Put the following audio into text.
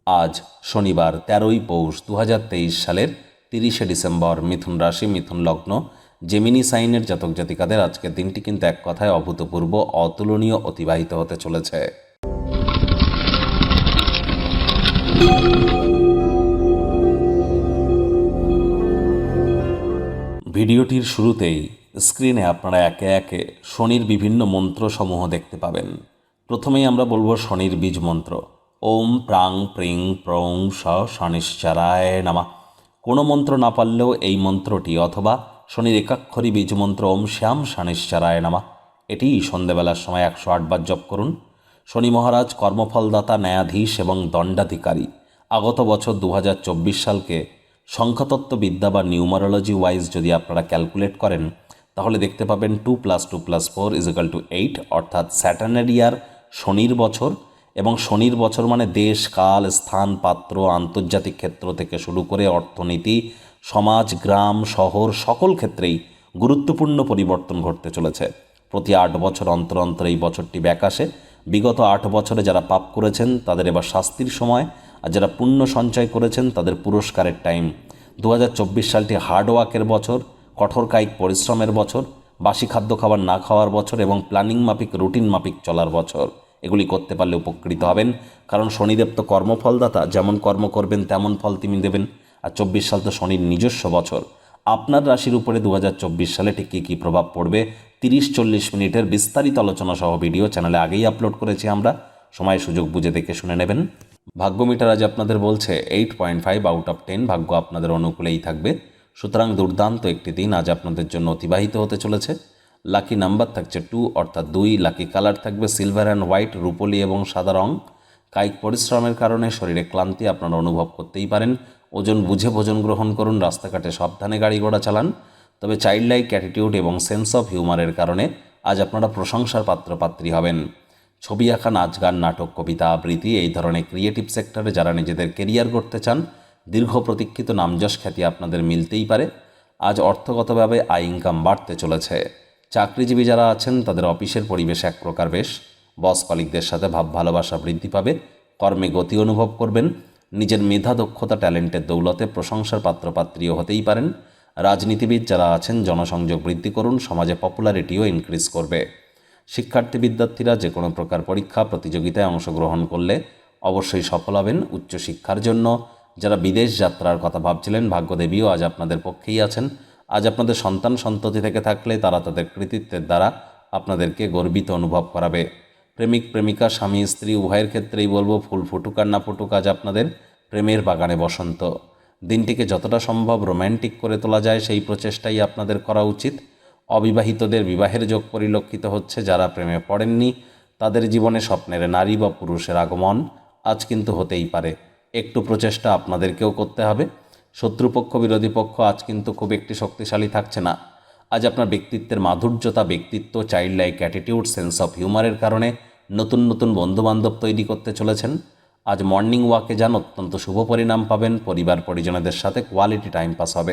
আজ শনিবার 13ই পৌষ 2023 সালের 30শে ডিসেম্বর। মিথুন রাশি, মিথুন লগ্ন, জেমিনি সাইনের জাতক জাতিকাদের আজকের দিনটি কিন্তু এক কথায় অভূতপূর্ব, অতুলনীয় অতিবাহিত হতে চলেছে। ভিডিওটির শুরুতেই স্ক্রিনে আপনারা একে একে শনির বিভিন্ন মন্ত্রসমূহ দেখতে পাবেন। প্রথমেই আমরা বলবো শনির বীজ মন্ত্র, ওম প্রাং প্রিং প্রং স শনিশ্চরায় নমঃ। কোনো মন্ত্র না পারলেও এই মন্ত্রটি অথবা শনির একাক্ষরী বীজ মন্ত্র ওম শ্যাম শনিশ্চরায় নমঃ, এটি সন্ধ্যেবেলার সময় 108 বার জপ করুন। শনি মহারাজ কর্মফলদাতা, ন্যায়াধীশ এবং দণ্ডাধিকারী। আগত বছর 2024 সালকে সংখ্যাতত্ত্ববিদ্যা বা নিউমারোলজি ওয়াইজ যদি আপনারা ক্যালকুলেট করেন তাহলে দেখতে পাবেন 2 + 2 + 4 = 8, অর্থাৎ স্যাটার্নের ইয়ার, শনির বছর। এবং শনির বছর মানে দেশ, কাল, স্থান, পাত্র, আন্তর্জাতিক ক্ষেত্র থেকে শুরু করে অর্থনীতি, সমাজ, গ্রাম, শহর সকল ক্ষেত্রেই গুরুত্বপূর্ণ পরিবর্তন ঘটতে চলেছে। প্রতি 8 বছর অন্তর অন্তর এই বছরটি ব্যাক আসে। বিগত 8 বছরে যারা পাপ করেছেন তাদের এবার শাস্তির সময়, আর যারা পুণ্য সঞ্চয় করেছেন তাদের পুরস্কারের টাইম। 2024 সালটি হার্ডওয়ার্কের বছর, কঠোর কায়িক পরিশ্রমের বছর, বাসি খাদ্য খাবার না খাওয়ার বছর এবং প্ল্যানিং মাফিক, রুটিন মাফিক চলার বছর। এগুলি করতে পারলে উপকৃত হবেন, কারণ শনিদেব তো কর্মফলদাতা, যেমন কর্ম করবেন তেমন ফল তিনি দেবেন। আর 24 সাল তো শনির নিজস্ব বছর। আপনার রাশির উপরে 2024 সালে ঠিক কী কী প্রভাব পড়বে 30-40 মিনিটের বিস্তারিত আলোচনা সহ ভিডিও চ্যানেলে আগেই আপলোড করেছি আমরা, সময় সুযোগ বুঝে দেখে শুনে নেবেন। ভাগ্য মিটার আজ আপনাদের বলছে 8.5 আউট অফ 10, ভাগ্য আপনাদের অনুকূলেই থাকবে। সুতরাং দুর্দান্ত একটি দিন আজ আপনাদের জন্য অতিবাহিত হতে চলেছে। লাকি নাম্বার থাকছে 2 অর্থাৎ 2, লাকি কালার থাকবে সিলভার অ্যান্ড হোয়াইট, রূপলি এবং সাদা রং। কায়িক পরিশ্রমের কারণে শরীরে ক্লান্তি আপনারা অনুভব করতেই পারেন। ওজন বুঝে ভোজন গ্রহণ করুন, রাস্তাঘাটে সাবধানে গাড়ি ঘোড়া চালান। তবে চাইল্ড লাইক অ্যাটিটিউড এবং সেন্স অফ হিউমারের কারণে আজ আপনারা প্রশংসার পাত্রপাত্রী হবেন। ছবি আঁকা, নাচ গান, নাটক, কবিতা আবৃত্তি, এই ধরনের ক্রিয়েটিভ সেক্টরে যারা নিজেদের কেরিয়ার করতে চান, দীর্ঘ প্রতীক্ষিত নামযশ খ্যাতি আপনাদের মিলতেই পারে। আজ অর্থগতভাবে আয় ইনকাম বাড়তে চলেছে। চাকরিজীবী যারা আছেন তাদের অফিসের পরিবেশ এক প্রকার বেশ, বস কলিকদের সাথে ভাব ভালোবাসা বৃদ্ধি পাবে, কর্মে গতি অনুভব করবেন। নিজের মেধা, দক্ষতা, ট্যালেন্টের দৌলতে প্রশংসার পাত্রপাত্রীও হতেই পারেন। রাজনীতিবিদ যারা আছেন জনসংযোগ বৃদ্ধি করুন, সমাজে পপুলারিটিও ইনক্রিজ করবে। শিক্ষার্থী বিদ্যার্থীরা যে কোনো প্রকার পরীক্ষা প্রতিযোগিতায় অংশগ্রহণ করলে অবশ্যই সফল হবেন। উচ্চশিক্ষার জন্য যারা বিদেশ যাত্রার কথা ভাবছিলেন, ভাগ্যদেবীও আজ আপনাদের পক্ষেই আছেন। আজ আপনাদের সন্তান সন্ততি থেকে থাকলে তারা তাদের কৃতিত্বের দ্বারা আপনাদেরকে গর্বিত অনুভব করাবে। প্রেমিক প্রেমিকা, স্বামী স্ত্রী উভয়ের ক্ষেত্রেই বলবো, ফুল ফুটুক আর না ফুটুক, আজ আপনাদের প্রেমের বাগানে বসন্ত। দিনটিকে যতটা সম্ভব রোম্যান্টিক করে তোলা যায় সেই প্রচেষ্টাই আপনাদের করা উচিত। অবিবাহিতদের বিবাহের যোগ পরিলক্ষিত হচ্ছে। যারা প্রেমে পড়েননি তাদের জীবনে স্বপ্নের নারী বা পুরুষের আগমন আজ কিন্তু হতেই পারে। একটু প্রচেষ্টা আপনাদেরকেও করতে হবে। শত্রুপক্ষ, বিরোধী পক্ষ আজ কিন্তু খুব একটি শক্তিশালী থাকছে না। আজ আপনার ব্যক্তিত্বের মাধুর্যতা, ব্যক্তিত্ব, child like attitude, sense of হিউমারের কারণে নতুন নতুন বন্ধুবান্ধব তৈরি করতে চলেছেন। আজ মর্নিং ওয়াকে যান, অত্যন্ত শুভ পরিণাম পাবেন। পরিবার পরিজনদের সাথে কোয়ালিটি টাইম পাস হবে।